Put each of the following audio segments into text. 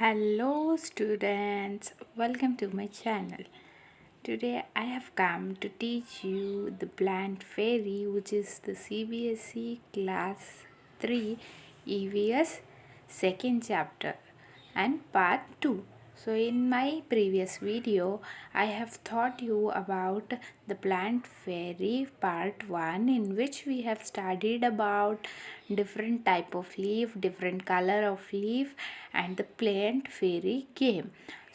Hello students, welcome to my channel. Today I have come to teach you the plant fairy, which is the cbse class 3 EVS second chapter and part 2. So in my previous video I have taught you about the plant fairy part 1, in which we have studied about different type of leaf, different color of leaf and the plant fairy game.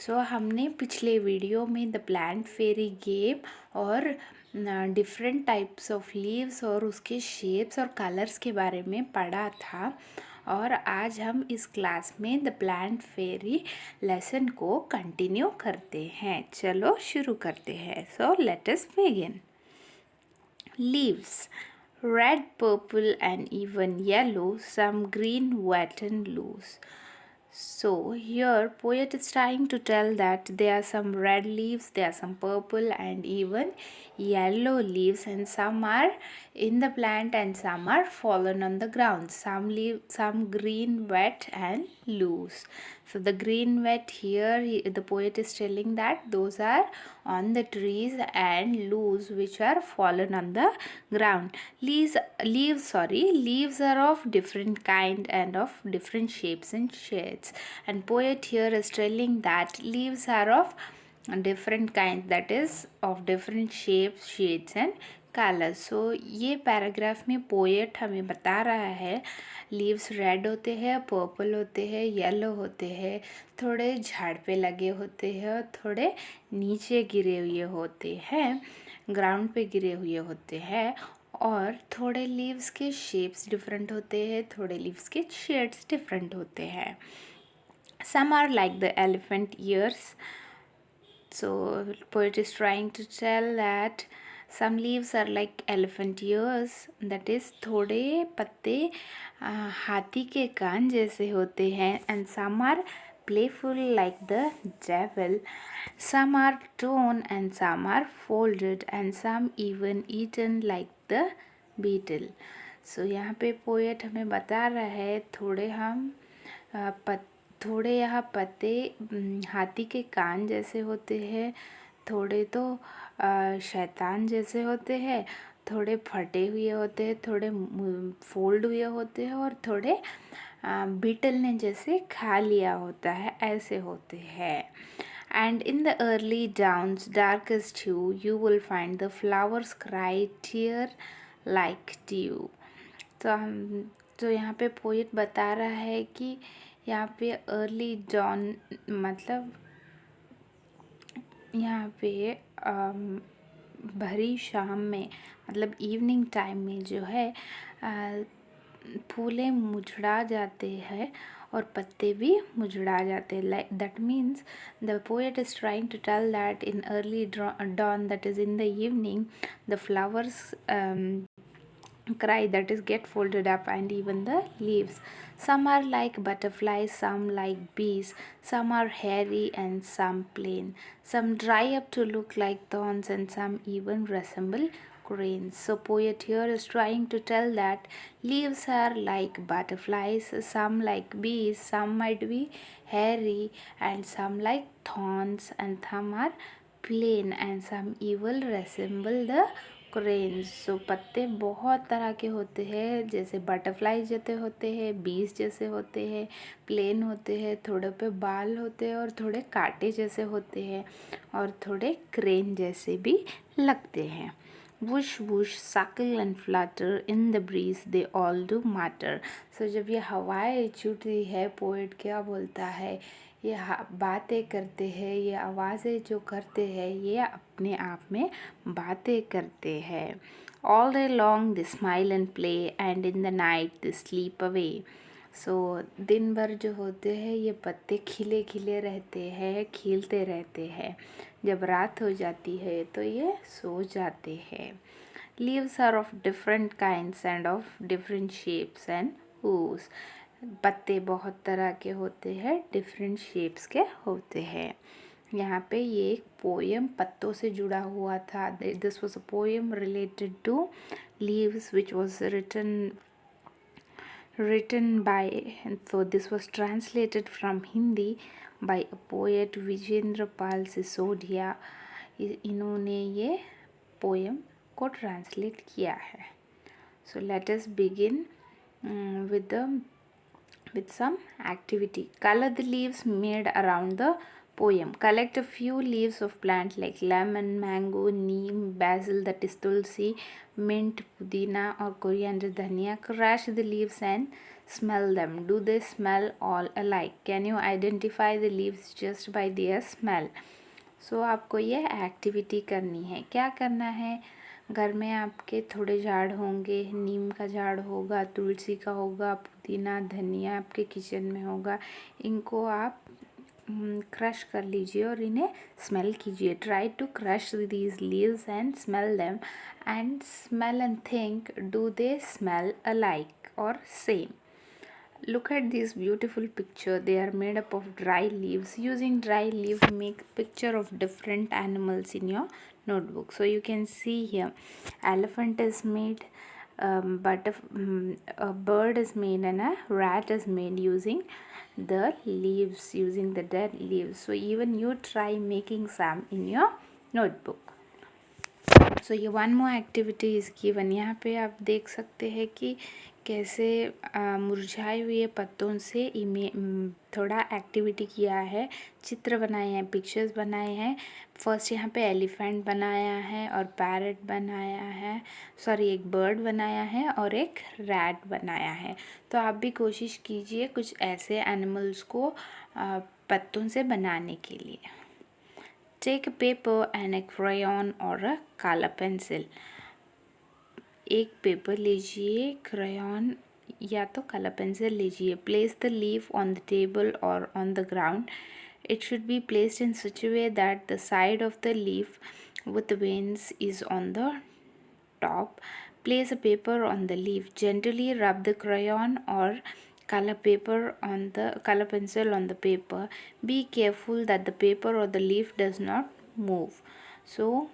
सो हमने पिछले video में the plant Pheri game और different types of leaves और उसके shapes और colours के बारे में पढ़ा था, और आज हम इस क्लास में द प्लांट फेरी लेसन को कंटिन्यू करते हैं. चलो शुरू करते हैं. So let us begin. Leaves: red, purple and even yellow, some green, wet and loose. So here poet is trying to tell that there are some red leaves, there are some purple and even yellow leaves, and some are in the plant and some are fallen on the ground. Some green, wet and loose. So the green, wet, here the poet is telling that those are on the trees, and loose which are fallen on the ground. Leaves are of different kind and of different shapes and shades, and poet here is telling that leaves are of different kinds, that is of different shapes, shades and colour. So ये paragraph में poet हमें बता रहा है leaves red होते हैं, purple होते हैं, येलो होते हैं, थोड़े झाड़ पे लगे होते हैं और थोड़े नीचे गिरे हुए होते हैं, ग्राउंड पे गिरे हुए होते हैं, और थोड़े लीव्स के शेप्स डिफरेंट होते हैं, थोड़े लीव्स के शेड्स डिफरेंट होते हैं. Some are like the elephant ears. So poet is trying to tell that some leaves are like elephant ears, that is थोड़े पत्ते हाथी के कान जैसे होते हैं, and some are playful like the devil, some are torn and some are folded and some even eaten like the beetle. So यहाँ पे poet हमें बता रहा है थोड़े यहाँ पत्ते हाथी के कान जैसे होते हैं, थोड़े तो शैतान जैसे होते हैं, थोड़े फटे हुए होते हैं, थोड़े फोल्ड हुए होते हैं, और थोड़े बीटल ने जैसे खा लिया होता है, ऐसे होते हैं. And in the early dawn's darkest hue, you will find the flowers cry tear like dew. तो यहाँ पे पोएट बता रहा है कि यहाँ पे अर्ली डॉन मतलब यहाँ पे भरी शाम में, मतलब इवनिंग टाइम में जो है फूलें मुझड़ा जाते हैं और पत्ते भी मुझड़ा जाते हैं. Like that means the poet is trying to tell that in early dawn, that is in the evening, the flowers cry, that is get folded up, and even the leaves. Some are like butterflies, some like bees, some are hairy and some plain, some dry up to look like thorns and some even resemble cranes. So poet here is trying to tell that leaves are like butterflies, some like bees, some might be hairy and some like thorns, and some are plain and some even resemble the cranes. So पत्ते बहुत तरह के होते हैं, जैसे butterfly जैसे होते हैं, बीज जैसे होते हैं, प्लेन होते हैं, थोड़े पे बाल होते हैं और थोड़े कांटे जैसे होते हैं, और थोड़े क्रेन जैसे भी लगते हैं. Whoosh whoosh, suckle and flutter in the breeze, they all do matter. So जब ये हवाएं छूटती है, पोएट क्या बोलता है, ये बातें करते हैं, ये आवाज़ें जो करते हैं, ये अपने आप में बातें करते हैं. All day long they smile and play, and in the night they sleep away. सो दिन भर जो होते हैं ये पत्ते खिले खिले रहते हैं, खिलते रहते हैं. जब रात हो जाती है तो ये सो जाते हैं. Leaves are of different kinds and of different shapes and hues. पत्ते बहुत तरह के होते हैं, डिफरेंट शेप्स के होते हैं. यहाँ पे ये एक पोएम पत्तों से जुड़ा हुआ था. This was a poem related to leaves which was written by, so this was translated from Hindi by a poet Vijendra Pal Sisodia. इन्होंने ये पोएम को ट्रांसलेट किया है. So let us begin with some activity. Color the leaves made around the poem. Collect a few leaves of plants like lemon, mango, neem, basil, that is tulsi, mint, pudina or coriander, dhania. Crush the leaves and smell them. Do they smell all alike? Can you identify the leaves just by their smell? So आपको ये activity करनी है. क्या करना है? घर में आपके थोड़े झाड़ होंगे, नीम का झाड़ होगा, तुलसी का होगा, पुदीना, धनिया आपके किचन में होगा. इनको आप क्रश कर लीजिए और इन्हें स्मेल कीजिए. Try to crush these leaves and smell them and smell and think, do they smell alike or same. Look at this beautiful picture. They are made up of dry leaves. Using dry leaf, make picture of different animals in your notebook. So you can see here, elephant is made, a bird is made, and a rat is made using the leaves, using the dead leaves. So even you try making some in your notebook. So ये one more activity is given. यहाँ पे आप देख सकते हैं कि कैसे मुरझाए हुए पत्तों से थोड़ा एक्टिविटी किया है. चित्र बनाए हैं, पिक्चर्स बनाए हैं. फर्स्ट यहाँ पे एलिफेंट बनाया है और पैरट बनाया है, सॉरी एक बर्ड बनाया है और एक रैट बनाया है. तो आप भी कोशिश कीजिए कुछ ऐसे एनिमल्स को पत्तों से बनाने के लिए. Take a paper and a crayon or a color pencil. एक पेपर लीजिए, क्रेयॉन या तो कलर पेंसिल लीजिए. Place the leaf on the table or on the ground. It should be placed in such a way that the side of the leaf with the veins is on the top. Place a paper on the leaf. Gently rub the crayon or color pencil on the paper. Be careful that the paper or the leaf does not move. So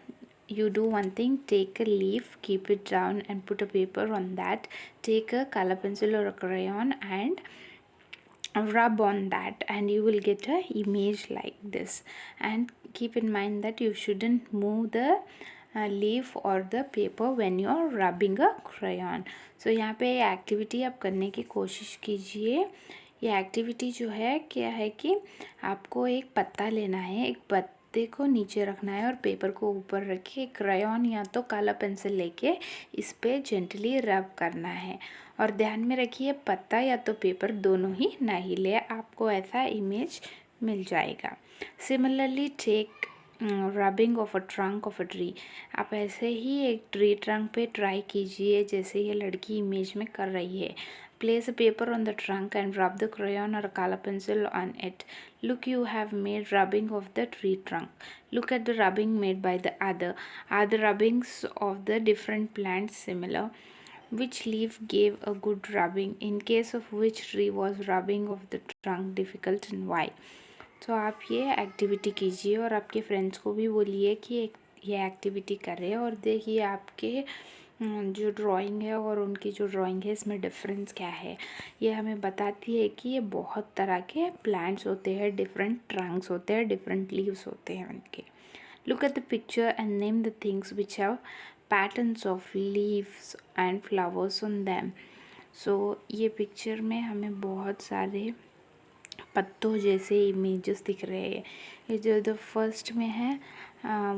you do one thing, take a leaf, keep it down and put a paper on that. Take a color pencil or a crayon and rub on that and you will get a image like this. And keep in mind that you shouldn't move the leaf or the paper when you are rubbing a crayon. So यहाँ पे activity आप करने की कोशिश कीजिए. ये activity जो है क्या है कि आपको एक पत्ता लेना है, एक पत्ते को नीचे रखना है और पेपर को ऊपर रखिए. क्रायॉन या तो काला पेंसिल लेके इस पे जेंटली रब करना है. और ध्यान में रखिए पत्ता या तो पेपर दोनों ही ना हिले, आपको ऐसा इमेज मिल जाएगा. Similarly take rubbing of a trunk of a tree. आप ऐसे ही एक ट्री ट्रंक पे ट्राई कीजिए जैसे ये लड़की इमेज में कर रही है. Place a paper on the trunk and rub the crayon or a color pencil on it. Look, you have made rubbing of the tree trunk. Look at the rubbing made by the other. Are the rubbings of the different plants similar? Which leaf gave a good rubbing? In case of which tree was rubbing of the trunk difficult and why? तो आप ये activity कीजिए और आपके friends को भी बोलिए कि ये एक्टिविटी करें और देखिए आपके जो ड्राइंग है और उनकी जो ड्राइंग है इसमें डिफरेंस क्या है. ये हमें बताती है कि ये बहुत तरह के प्लांट्स होते हैं, डिफरेंट ट्रंक्स होते हैं, डिफरेंट लीव्स होते हैं उनके. Look at the picture and name the things which have patterns of leaves and flowers on them. So ये पिक्चर में हमें बहुत सारे पत्तों जैसे इमेजेस दिख रहे हैं. ये जो द फर्स्ट में है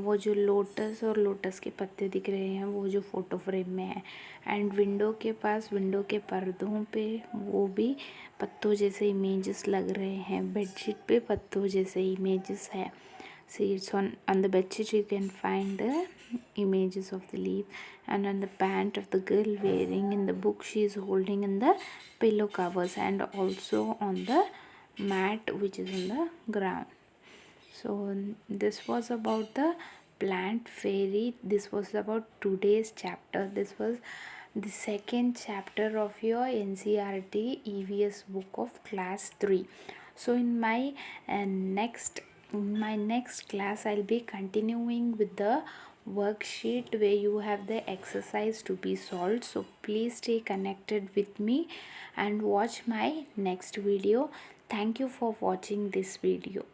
वो जो लोटस और लोटस के पत्ते दिख रहे हैं वो जो फ़ोटो फ्रेम में है. एंड विंडो के पास, विंडो के पर्दों पे वो भी पत्तों जैसे इमेजेस लग रहे हैं. बेडशीट पे पत्तों जैसे इमेजेस है. See, it's on the bedsheet you can find the images of the leaf, and on the pant of the girl wearing, in the book she is holding in the pillow covers, and also on the mat which is on the ground. So this was about the plant fairy. This was about today's chapter. This was the second chapter of your ncert EVS book of class 3. So in my next class I'll be continuing with the worksheet where you have the exercise to be solved. So please stay connected with me and watch my next video. Thank you for watching this video.